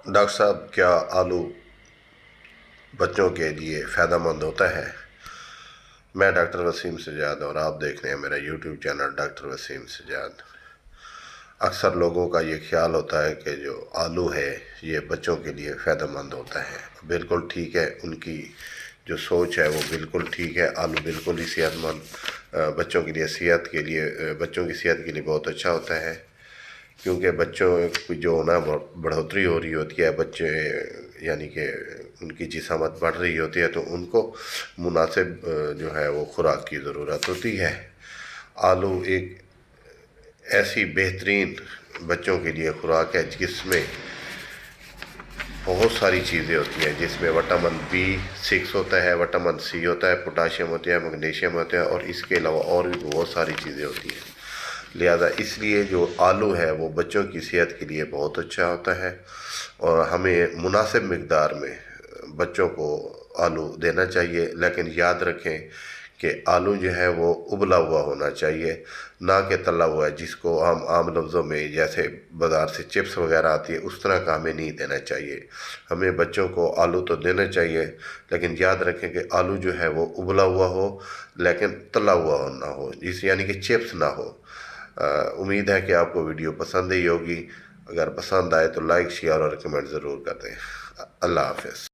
Doctor صاحب کیا آلو بچوں کے لیے فائدہ مند ہوتا ہے؟ میں ڈاکٹر وسیم سجاد اور آپ دیکھ رہے ہیں میرا YouTube channel doctor Waseem Sajjad. اکثر لوگوں کا یہ خیال ہوتا ہے کہ جو آلو ہے یہ بچوں کے لیے فائدہ مند ہوتا ہے۔ بالکل ٹھیک ہے، ان کی جو سوچ ہے وہ بالکل ٹھیک ہے۔ آلو بالکل ہی صحت مند بچوں کے لیے بچوں کی صحت کے لیے بہت اچھا ہوتا ہے، کیونکہ بچوں کی جو نا بڑھوتری ہو رہی ہوتی ہے، بچے یعنی کہ ان کی جسامت بڑھ رہی ہوتی ہے، تو ان کو مناسب جو ہے وہ خوراک کی ضرورت ہوتی ہے۔ آلو ایک ایسی بہترین بچوں کے لیے خوراک ہے جس میں بہت ساری چیزیں ہوتی ہیں، جس میں وٹامن B6 ہوتا ہے، وٹامن C ہوتا ہے، پوٹاشیم ہوتا ہے، میگنیشیم ہوتا ہے، اور اس کے علاوہ اور بھی بہت ساری چیزیں ہوتی ہیں۔ لہذا اس لیے جو آلو ہے وہ بچوں کی صحت کے لیے بہت اچھا ہوتا ہے، اور ہمیں مناسب مقدار میں بچوں کو آلو دینا چاہیے۔ لیکن یاد رکھیں کہ آلو جو ہے وہ ابلا ہوا ہونا چاہیے، نہ کہ تلا ہوا ہے، جس کو ہم عام لفظوں میں جیسے بازار سے چپس وغیرہ آتی ہے اس طرح کا ہمیں نہیں دینا چاہیے۔ ہمیں بچوں کو آلو تو دینا چاہیے، لیکن یاد رکھیں کہ آلو جو ہے وہ ابلا ہوا ہو، لیکن تلا ہوا نہ ہو، یعنی کہ چپس نہ ہو۔ امید ہے کہ آپ کو ویڈیو پسند ہی ہوگی۔ اگر پسند آئے تو لائک، شیئر اور کمنٹ ضرور کر دیں۔ اللہ حافظ۔